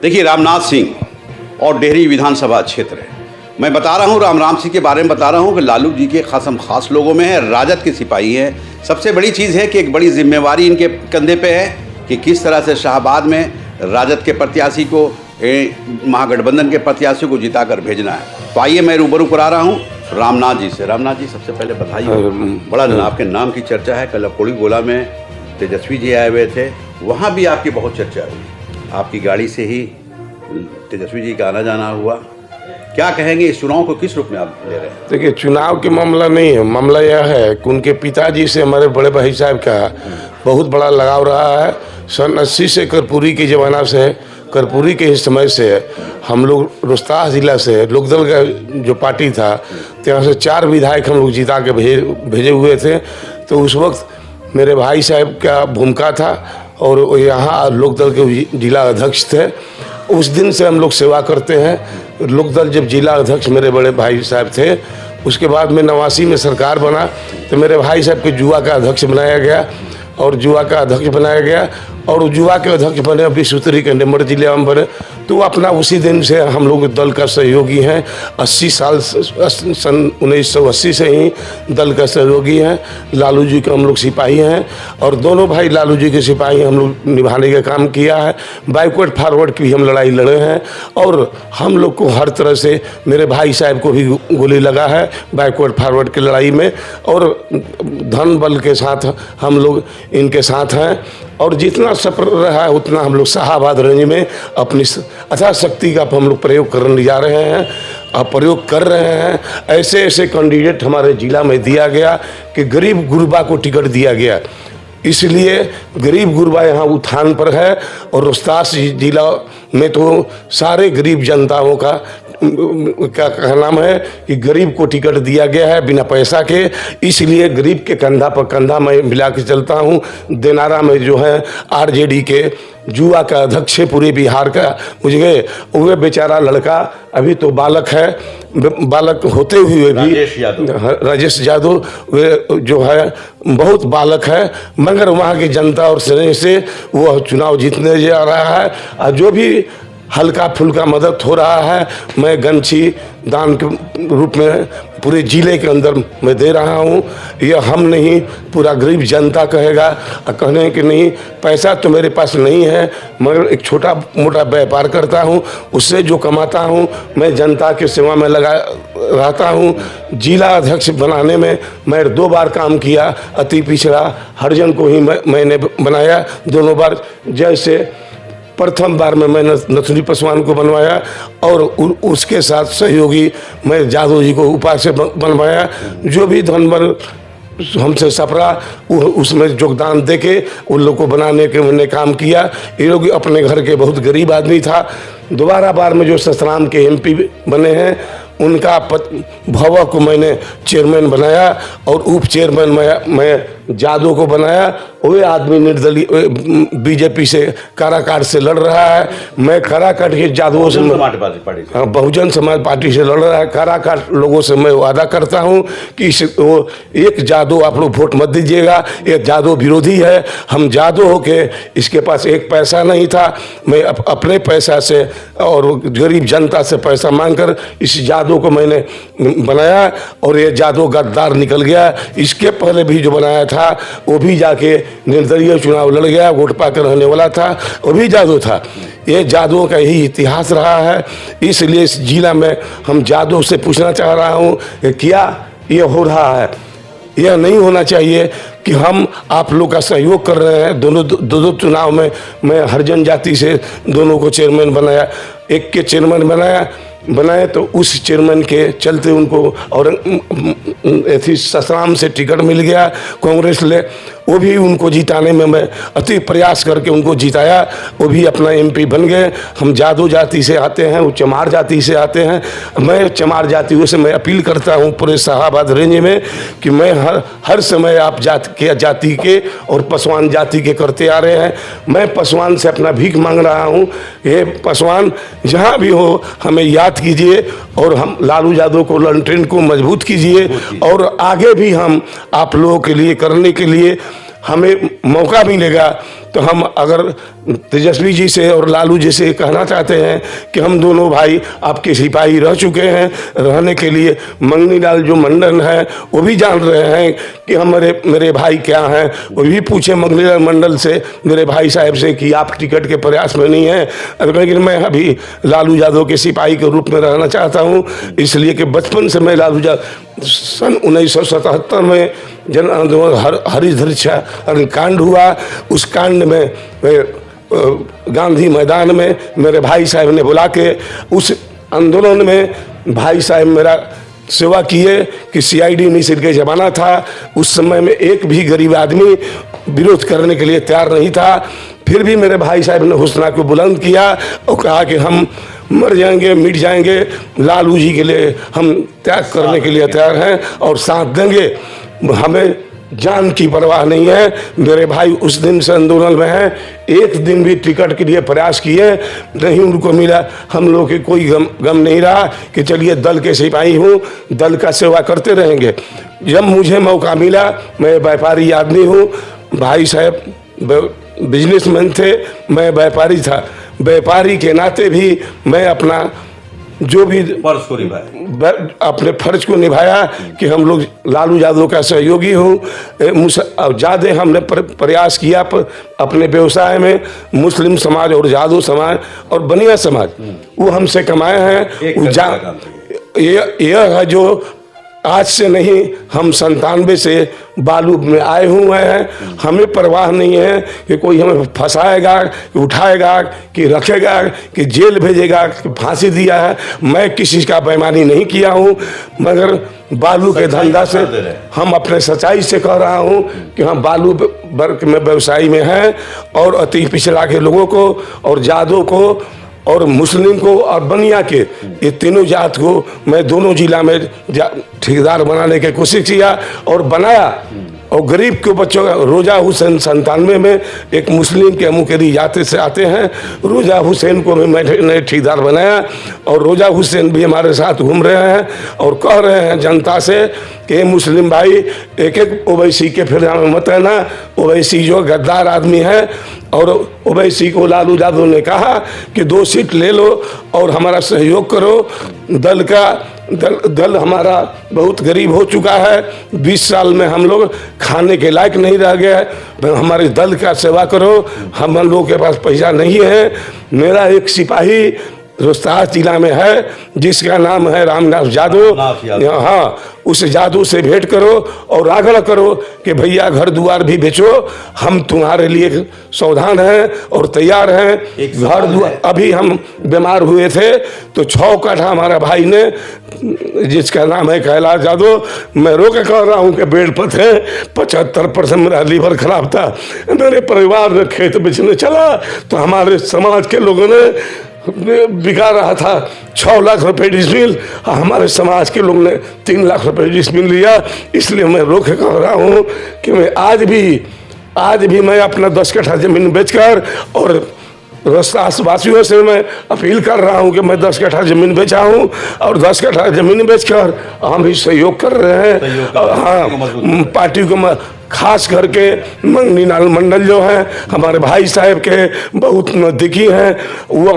देखिए, रामनाथ सिंह और डेहरी विधानसभा क्षेत्र है। मैं बता रहा हूँ, राम सिंह के बारे में बता रहा हूँ कि लालू जी के खास लोगों में है, राजद के सिपाही हैं। सबसे बड़ी चीज़ है कि एक बड़ी जिम्मेवारी इनके कंधे पे है कि किस तरह से शाहबाद में राजद के प्रत्याशी को, महागठबंधन के प्रत्याशी को जिताकर भेजना है। तो आइए मैं रूबरू करा रहा हूँ रामनाथ जी से। रामनाथ जी, सबसे पहले बधाई। बड़ा दिन आपके नाम की चर्चा है। कल कोड़ी गोला में तेजस्वी जी आए हुए थे, वहाँ भी आपकी बहुत चर्चा हुई। आपकी गाड़ी से ही तेजस्वी जी का आना जाना हुआ। क्या कहेंगे, इस चुनाव को किस रूप में आप ले रहे हैं? देखिए, चुनाव के मामला नहीं है, मामला यह है कि उनके पिताजी से हमारे बड़े भाई साहब का बहुत बड़ा लगाव रहा है। सन 80 से कर्पूरी के ज़माना से, कर्पूरी के समय से हम लोग रोहतास जिला से लोकदल का जो पार्टी था, तो यहाँ से 4 विधायक हम लोग जिता के भेजे हुए थे। तो उस वक्त मेरे भाई साहब का भूमिका था और यहाँ लोकदल के जिला अध्यक्ष थे। उस दिन से हम लोग सेवा करते हैं। लोकदल जब जिला अध्यक्ष मेरे बड़े भाई साहब थे, उसके बाद में 89 में सरकार बना तो मेरे भाई साहब के जुआ का अध्यक्ष बनाया गया और जुआ का अध्यक्ष बनाया गया और जुआ के अध्यक्ष बने विश्वोत्तरी के नंबर जिले में बने। तो अपना उसी दिन से हम लोग दल का सहयोगी हैं। 80 साल सन 1980 से ही दल का सहयोगी हैं। लालू जी के हम लोग सिपाही हैं और दोनों भाई लालू जी के सिपाही हम लोग निभाने का काम किया है। बैकवर्ड फॉरवर्ड की हम लड़ाई लड़े हैं और हम लोग को हर तरह से, मेरे भाई साहब को भी गोली लगा है बैकवर्ड फॉरवर्ड की लड़ाई में, और धन बल के साथ हम लोग इनके साथ हैं। और जितना सफल रहा है उतना हम लोग शाहबाद रेंज में अपनी अथाह शक्ति का हम लोग प्रयोग करने जा रहे हैं और प्रयोग कर रहे हैं। ऐसे ऐसे कैंडिडेट हमारे जिला में दिया गया कि गरीब गुरबा को टिकट दिया गया, इसलिए गरीब गुरबा यहाँ उत्थान पर है। और रोहतास जिला में तो सारे गरीब जनताओं का नाम है कि गरीब को टिकट दिया गया है बिना पैसा के, इसलिए गरीब के कंधा पर कंधा मैं मिला के चलता हूँ। देनारा में जो है आरजेडी के जुआ का अध्यक्ष है पूरे बिहार का, मुझे वह बेचारा लड़का अभी तो बालक है, बालक होते हुए भी राजेश यादव वे जो है बहुत बालक है, मगर वहाँ की जनता और स्नेह से वो चुनाव जीतने जा रहा है। और जो भी हल्का फुल्का मदद हो रहा है, मैं गंछी दान के रूप में पूरे ज़िले के अंदर मैं दे रहा हूँ। यह हम नहीं, पूरा गरीब जनता कहेगा और कहने कि नहीं पैसा तो मेरे पास नहीं है, मगर एक छोटा मोटा व्यापार करता हूँ, उससे जो कमाता हूँ मैं जनता की सेवा में लगा रहता हूँ। जिला अध्यक्ष बनाने में मैं 2 बार काम किया। अति पिछड़ा हरिजन को ही मैंने बनाया, दोनों बार। जैसे प्रथम बार में मैंने नथुनी पासवान को बनवाया और उसके साथ सहयोगी मैं यादव जी को उपाध्यक्ष बनवाया। जो भी धनबल हमसे सपरा उसमें योगदान देके उन लोग को बनाने के मैंने काम किया। ये लोग अपने घर के बहुत गरीब आदमी था। दोबारा बार में जो ससराम के MP बने हैं उनका भव को मैंने चेयरमैन बनाया और उप चेयरमैन मैं जादव को बनाया। वह आदमी निर्दलीय बीजेपी से काराकाट से लड़ रहा है, मैं काराकाट के जादवों से, बहुजन समाज पार्टी से लड़ रहा है। काराकाट लोगों से मैं वादा करता हूं कि वो एक जादव आप लोग वोट मत दीजिएगा, ये जादव विरोधी है। हम जादव होके, इसके पास एक पैसा नहीं था, मैं अपने पैसा से और गरीब जनता से पैसा मांगकर इस जादव को मैंने बनाया और ये जादव गद्दार निकल गया। इसके पहले भी जो बनाया था वो भी जाके निर्दलीय चुनाव लड़ गया, वोट पाकर रहने वाला था, वो भी जादव था। ये जादवों का यही इतिहास रहा है। इसलिए इस जिला में हम जादव से पूछना चाह रहा हूँ कि क्या ये हो रहा है? यह नहीं होना चाहिए कि हम आप लोग का सहयोग कर रहे हैं। दो चुनाव में मैं हरिजन जाति से दोनों को चेयरमैन बनाया, एक के चेयरमैन बनाए तो उस चेयरमैन के चलते उनको और ससराम से टिकट मिल गया कांग्रेस ले, वो भी उनको जिताने में मैं अति प्रयास करके उनको जिताया, वो भी अपना MP बन गए। हम जादव जाति से आते हैं, वो चमार जाति से आते हैं। मैं चमार जातियों से मैं अपील करता हूँ पूरे शाहबाद रेंज में कि मैं हर समय आप जाति के और पासवान जाति के करते आ रहे हैं। मैं पासवान से अपना भीख मांग रहा हूँ, ये पासवान जहाँ भी हो हमें याद कीजिए और हम लालू यादव को लंटेन को मजबूत कीजिए और आगे भी हम आप लोगों के लिए करने के लिए हमें मौका मिलेगा तो हम अगर तेजस्वी जी से और लालू जी से कहना चाहते हैं कि हम दोनों भाई आपके सिपाही रह चुके हैं, रहने के लिए मंगनी लाल जो मंडल है वो भी जान रहे हैं कि मेरे भाई क्या हैं। वो भी पूछे मंगनी लाल मंडल से, मेरे भाई साहब से, कि आप टिकट के प्रयास में नहीं हैं। लेकिन मैं अभी लालू यादव के सिपाही के रूप में रहना चाहता हूँ, इसलिए कि बचपन से मैं लालू यादव, सन 1977 में जन आंदोलन हरिधृक्षा कांड हुआ, उस कांड में गांधी मैदान में मेरे भाई साहब ने बुला के उस आंदोलन में भाई साहब मेरा सेवा किए कि सीआईडी मिसिर के ज़माना था, उस समय में एक भी गरीब आदमी विरोध करने के लिए तैयार नहीं था। फिर भी मेरे भाई साहब ने हौसला को बुलंद किया और कहा कि हम मर जाएंगे, मिट जाएंगे, लालू जी के लिए हम त्याग करने के लिए तैयार हैं और साथ देंगे, हमें जान की परवाह नहीं है। मेरे भाई उस दिन से आंदोलन में हैं, एक दिन भी टिकट के लिए प्रयास किए नहीं, उनको मिला। हम लोग के कोई गम नहीं रहा कि चलिए दल के सिपाही हूँ, दल का सेवा करते रहेंगे। जब मुझे मौका मिला, मैं व्यापारी आदमी हूँ, भाई साहब बिजनेसमैन थे, मैं व्यापारी था, व्यापारी के नाते भी मैं अपना जो भी फर्ज को निभाया, अपने फर्ज को निभाया कि हम लोग लालू यादव का सहयोगी हूँ। ज़्यादा हमने प्रयास किया अपने व्यवसाय में, मुस्लिम समाज और यादव समाज और बनिया समाज वो हमसे कमाए हैं। यह है जो आज से नहीं, हम 97 से बालू में आए हुए हैं। हमें परवाह नहीं है कि कोई हमें फंसाएगा, कि उठाएगा, कि रखेगा, कि जेल भेजेगा, कि फांसी दिया है। मैं किसी का बेईमानी नहीं किया हूँ, मगर बालू के धंधा से हम अपने सच्चाई से कह रहा हूँ कि हम बालू वर्ग में व्यवसायी में हैं और अति पिछड़ा के लोगों को और जादों को और मुस्लिम को और बनिया के, ये तीनों जात को मैं दोनों जिला में ठेकेदार बनाने की कोशिश किया और बनाया। और गरीब के बच्चों का रोजा हुसैन 97 में एक मुस्लिम के मुकेरी जाति से आते हैं, रोजा हुसैन को भी मैंने ठेकेदार बनाया और रोजा हुसैन भी हमारे साथ घूम रहे हैं और कह रहे हैं जनता से कि मुस्लिम भाई एक एक ओवैसी के फिर मत रहना, ओवैसी जो गद्दार आदमी है। और ओवैसी को लालू यादव ने कहा कि 2 सीट ले लो और हमारा सहयोग करो। दल हमारा बहुत गरीब हो चुका है, 20 साल में हम लोग खाने के लायक नहीं रह गए, हमारे दल का सेवा करो। हम लोगों के पास पैसा नहीं है। मेरा एक सिपाही रोहतास जिला में है जिसका नाम है रामनाथ यादव। हाँ, उस यादव से भेंट करो और आग्रह करो कि भैया घर द्वार भी बेचो, हम तुम्हारे लिए सावधान हैं और तैयार हैं। घर द्वार, अभी हम बीमार हुए थे तो 6 काठा हमारा भाई ने, जिसका नाम है कैलाश यादव, मैं रो के कह रहा हूँ कि बेड पर थे, 75% मेरा लीवर खराब था। मेरे परिवार में खेत बेचने चला तो हमारे समाज के लोगों ने बिका रहा था 6 लाख रुपए डिसमिल, हमारे समाज के लोग ने 3 लाख रुपए डिसमिल लिया। इसलिए मैं रोक के कह रहा हूँ कि मैं आज भी मैं अपना 10 कट्ठा जमीन बेचकर और रोहतास वासियों से मैं अपील कर रहा हूँ कि मैं 10 कट्ठा जमीन बेचा हूँ और 10 कट्ठा जमीन बेचकर हम भी सहयोग कर रहे हैं। हाँ, पार्टी को खास करके मंगनी लाल मंडल जो है हमारे भाई साहब के बहुत नज़दीकी हैं, वो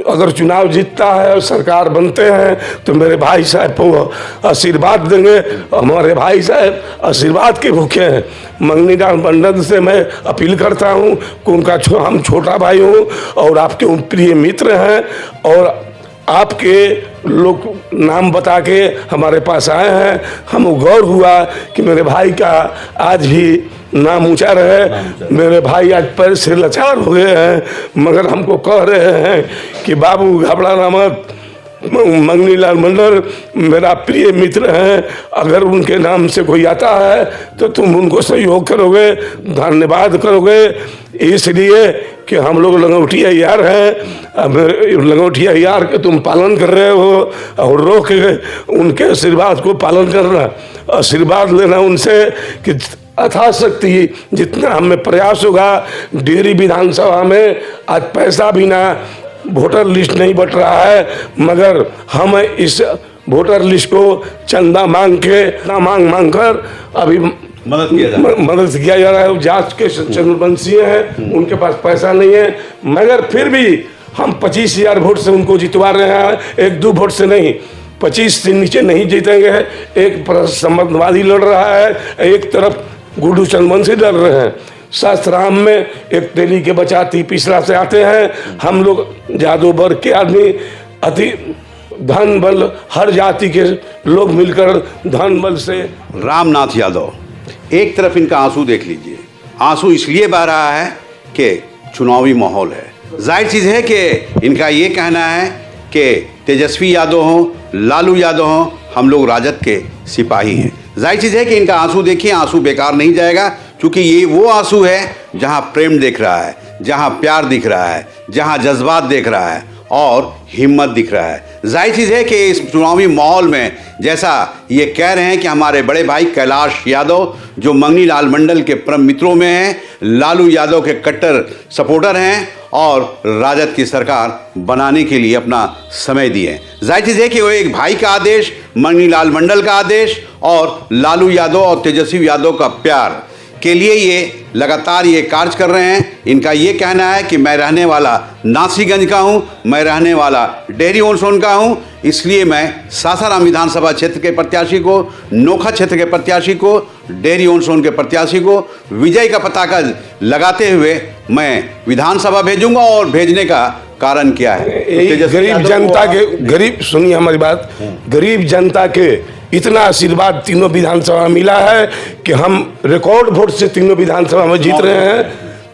अगर चुनाव जीतता है और सरकार बनते हैं तो मेरे भाई साहब को आशीर्वाद देंगे। हमारे भाई साहब आशीर्वाद के भूखे हैं। मंगनी लाल मंडल से मैं अपील करता हूं कि उनका हम छोटा भाई हूं और आपके प्रिय मित्र हैं और आपके लोग नाम बता के हमारे पास आए हैं। हम गौर हुआ कि मेरे भाई का आज भी नाम ऊंचा रहे। मेरे भाई आज पैर से लाचार हो गए हैं, मगर हमको कह रहे हैं कि बाबू घबराना मत, मंगनी लाल मंडल मेरा प्रिय मित्र हैं, अगर उनके नाम से कोई आता है तो तुम उनको सहयोग करोगे, धन्यवाद करोगे। इसलिए कि हम लोग लंगोटिया यार हैं, लंगोटिया यार के तुम पालन कर रहे हो और रोक के उनके आशीर्वाद को पालन करना, आशीर्वाद लेना उनसे कि यथाशक्ति जितना हमें प्रयास होगा। डेहरी विधानसभा में आज पैसा भी ना, वोटर लिस्ट नहीं बट रहा है, मगर हम इस वोटर लिस्ट को चंदा मांग कर अभी मदद किया जा रहा है। जांच के चंद्रवंशी हैं, उनके पास पैसा नहीं है, मगर फिर भी हम 25,000 वोट से उनको जितवा रहे हैं, 1-2 वोट से नहीं। 25 से नीचे नहीं जीतेंगे। एक समाजवादी लड़ रहा है, एक तरफ गुड्डू चंद्रवंशी लड़ रहे हैं। शास्त्राम में एक तेली के बचाती पिछड़ा से आते हैं। हम लोग जादू वर्ग के आदमी, अति धन बल, हर जाति के लोग मिलकर धन बल से। रामनाथ यादव, एक तरफ इनका आंसू देख लीजिए। आंसू इसलिए बह रहा है कि चुनावी माहौल है। जाहिर चीज़ है कि इनका ये कहना है कि तेजस्वी यादव हों, लालू यादव हों, हम लोग राजद के सिपाही हैं। जाहिर चीज़ है कि इनका आंसू देखिए, आंसू बेकार नहीं जाएगा, क्योंकि ये वो आंसू है जहां प्रेम दिख रहा है, जहां प्यार दिख रहा है, जहां जज्बात दिख रहा है और हिम्मत दिख रहा है। जाहिर चीज़ है कि इस चुनावी माहौल में जैसा ये कह रहे हैं कि हमारे बड़े भाई कैलाश यादव, जो मंगनी लाल मंडल के परम मित्रों में हैं, लालू यादव के कट्टर सपोर्टर हैं और राजद की सरकार बनाने के लिए अपना समय दिए। जाहिर चीज़ है कि वो एक भाई का आदेश, मंगनी लाल मंडल का आदेश और लालू यादव और तेजस्वी यादव का प्यार के लिए ये लगातार ये कार्य कर रहे हैं। इनका ये कहना है कि मैं रहने वाला नासिरगंज का हूँ, मैं रहने वाला डेहरी ऑन सोन का हूँ, इसलिए मैं सासाराम विधानसभा क्षेत्र के प्रत्याशी को, नोखा क्षेत्र के प्रत्याशी को, डेहरी ऑन सोन के प्रत्याशी को विजय का पताका लगाते हुए मैं विधानसभा भेजूंगा। और भेजने का कारण क्या है? गरीब जनता के, गरीब, सुनिए हमारी बात, गरीब जनता के इतना आशीर्वाद तीनों विधानसभा में मिला है कि हम रिकॉर्ड वोट से तीनों विधानसभा में जीत रहे हैं।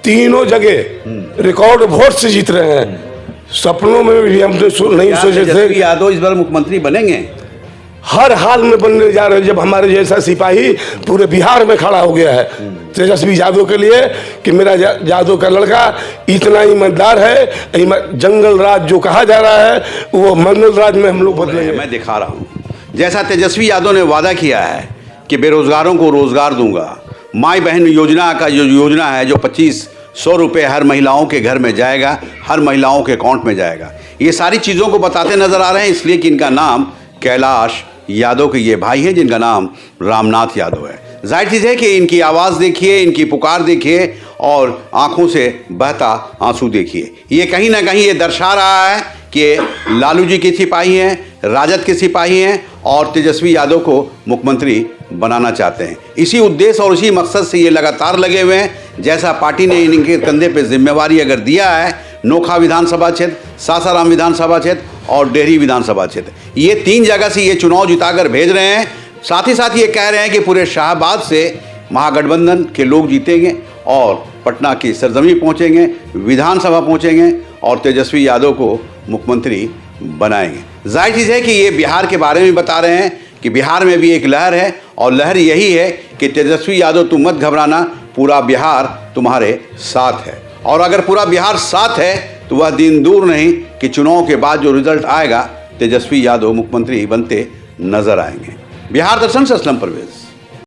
तीनों जगह रिकॉर्ड वोट से जीत रहे हैं। सपनों में भी हम नहीं सोचे थे यादव इस बार मुख्यमंत्री बनेंगे। हर हाल में बनने जा रहे हैं। जब हमारे जैसा सिपाही पूरे बिहार में खड़ा हो गया है तेजस्वी यादव के लिए कि मेरा यादव का लड़का इतना ईमानदार है, जंगल राज जो कहा जा रहा है वो मंगल राज में हम लोग बदलेंगे। मैं दिखा रहा हूँ जैसा तेजस्वी यादव ने वादा किया है कि बेरोजगारों को रोजगार दूंगा। माई बहन योजना का जो योजना है, जो 2500 रुपये हर महिलाओं के घर में जाएगा, हर महिलाओं के अकाउंट में जाएगा, ये सारी चीज़ों को बताते नजर आ रहे हैं, इसलिए कि इनका नाम कैलाश यादव के ये भाई हैं जिनका नाम रामनाथ यादव है। जाहिर चीज़ है कि इनकी आवाज़ देखिए, इनकी पुकार देखिए और आंखों से बहता आंसू देखिए। ये कहीं ना कहीं ये दर्शा रहा है कि लालू जी के सिपाही हैं, राजद के सिपाही हैं और तेजस्वी यादव को मुख्यमंत्री बनाना चाहते हैं। इसी उद्देश्य और इसी मकसद से ये लगातार लगे हुए हैं। जैसा पार्टी ने इनके कंधे पे जिम्मेवारी अगर दिया है, नोखा विधानसभा क्षेत्र, सासाराम विधानसभा क्षेत्र और डेहरी विधानसभा क्षेत्र, ये 3 जगह से ये चुनाव जिताकर भेज रहे हैं। साथ ही साथ ये कह रहे हैं कि पूरे शाहबाद से महागठबंधन के लोग जीतेंगे और पटना की सरजमी पहुँचेंगे, विधानसभा पहुँचेंगे और तेजस्वी यादव को मुख्यमंत्री बनाएंगे। जाहिर चीज़ है कि ये बिहार के बारे में बता रहे हैं कि बिहार में भी एक लहर है और लहर यही है कि तेजस्वी यादव तुम मत घबराना, पूरा बिहार तुम्हारे साथ है। और अगर पूरा बिहार साथ है तो वह दिन दूर नहीं कि चुनाव के बाद जो रिजल्ट आएगा तेजस्वी यादव मुख्यमंत्री बनते नजर आएंगे। बिहार दर्शन से असलम परवेज।